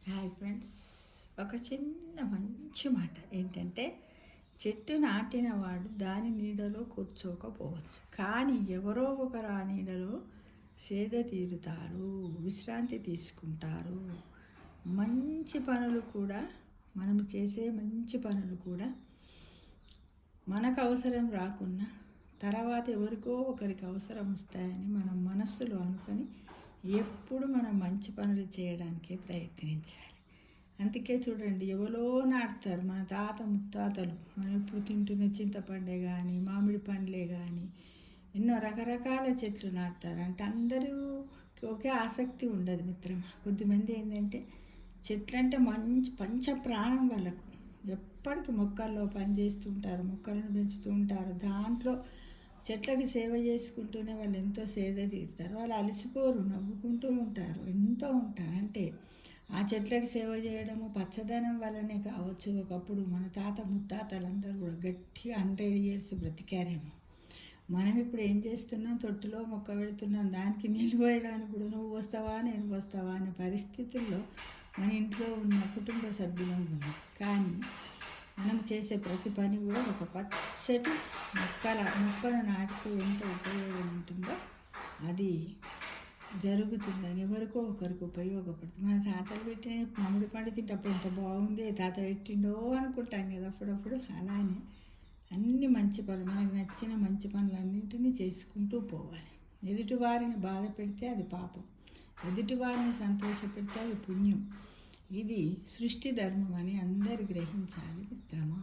Hi friends. ఒక చిన్న మంచి మాట ఏంటంటే, చెట్టు నాటిన వాడు దాని నీడలో కూర్చోకపోవచ్చు, కానీ ఎవరో ఒకరు ఆ నీడలో సేద తీరుతారు, విశ్రాంతి తీసుకుంటారు. మంచి పనులు కూడా, మనం చేసే మంచి పనులు కూడా మనకు అవసరం రాకున్నా తర్వాత ఎవరికో ఒకరికి అవసరం వస్తాయని మనం మనస్సులో అనుకొని ఎప్పుడు మనం మంచి పనులు చేయడానికే ప్రయత్నించాలి. అందుకే చూడండి, ఎవరో నాటుతారు మన తాత ముత్తాతలు. మనం ఇప్పుడు తింటున్న చింతపండే కానీ, మామిడి పండ్లే కానీ, ఎన్నో రకరకాల చెట్లు నాటుతారు. అంటే అందరూ ఒకే ఆసక్తి ఉండదు మిత్రమా. కొద్దిమంది ఏంటంటే చెట్లు అంటే మంచి పంచ ప్రాణం వాళ్ళకు. ఎప్పటికీ మొక్కల్లో పని చేస్తుంటారు, మొక్కలను పెంచుతూ ఉంటారు. దాంట్లో చెట్లకి సేవ చేసుకుంటూనే వాళ్ళు ఎంతో సేద తీరుతారు. వాళ్ళు అలసిపోరు, నవ్వుకుంటూ ఉంటారు, ఎంతో ఉంటారు. అంటే ఆ చెట్లకి సేవ చేయడము పచ్చదనం వల్లనే కావచ్చు. ఒకప్పుడు మన తాత ముత్తాతలందరూ కూడా గట్టిగా 100 years బ్రతికారేమో. మనం ఇప్పుడు ఏం చేస్తున్నాం, తొట్టులో మొక్క పెడుతున్నాం, దానికి నీళ్ళు పోయడానికి కూడా నువ్వు వస్తావా నేను వస్తావా అనే పరిస్థితుల్లో మన ఇంట్లో ఉన్న కుటుంబ సభ్యులం ఉన్నాం. కానీ మనం చేసే ప్రతి పని కూడా ఒక పచ్చటి మొక్కను నాటితే ఎంత ఉపయోగం ఉంటుందో అది జరుగుతుందని ఎవరికో ఒకరికి ఉపయోగపడుతుంది. మన తాతలు పెట్టిన మామిడి పండు తింటే అప్పుడు ఎంత బాగుంది, తాత పెట్టిండో అనుకుంటాం కదా అప్పుడప్పుడు. అలానే అన్ని మంచి పనులు, మనకు నచ్చిన మంచి పనులన్నింటినీ చేసుకుంటూ పోవాలి. ఎదుటివారిని బాధ పెడితే అది పాపం, ఎదుటివారిని సంతోషపెడితే అది పుణ్యం. ఇది సృష్టి ధర్మం అని అందరు గ్రహించాలి మిత్రమా.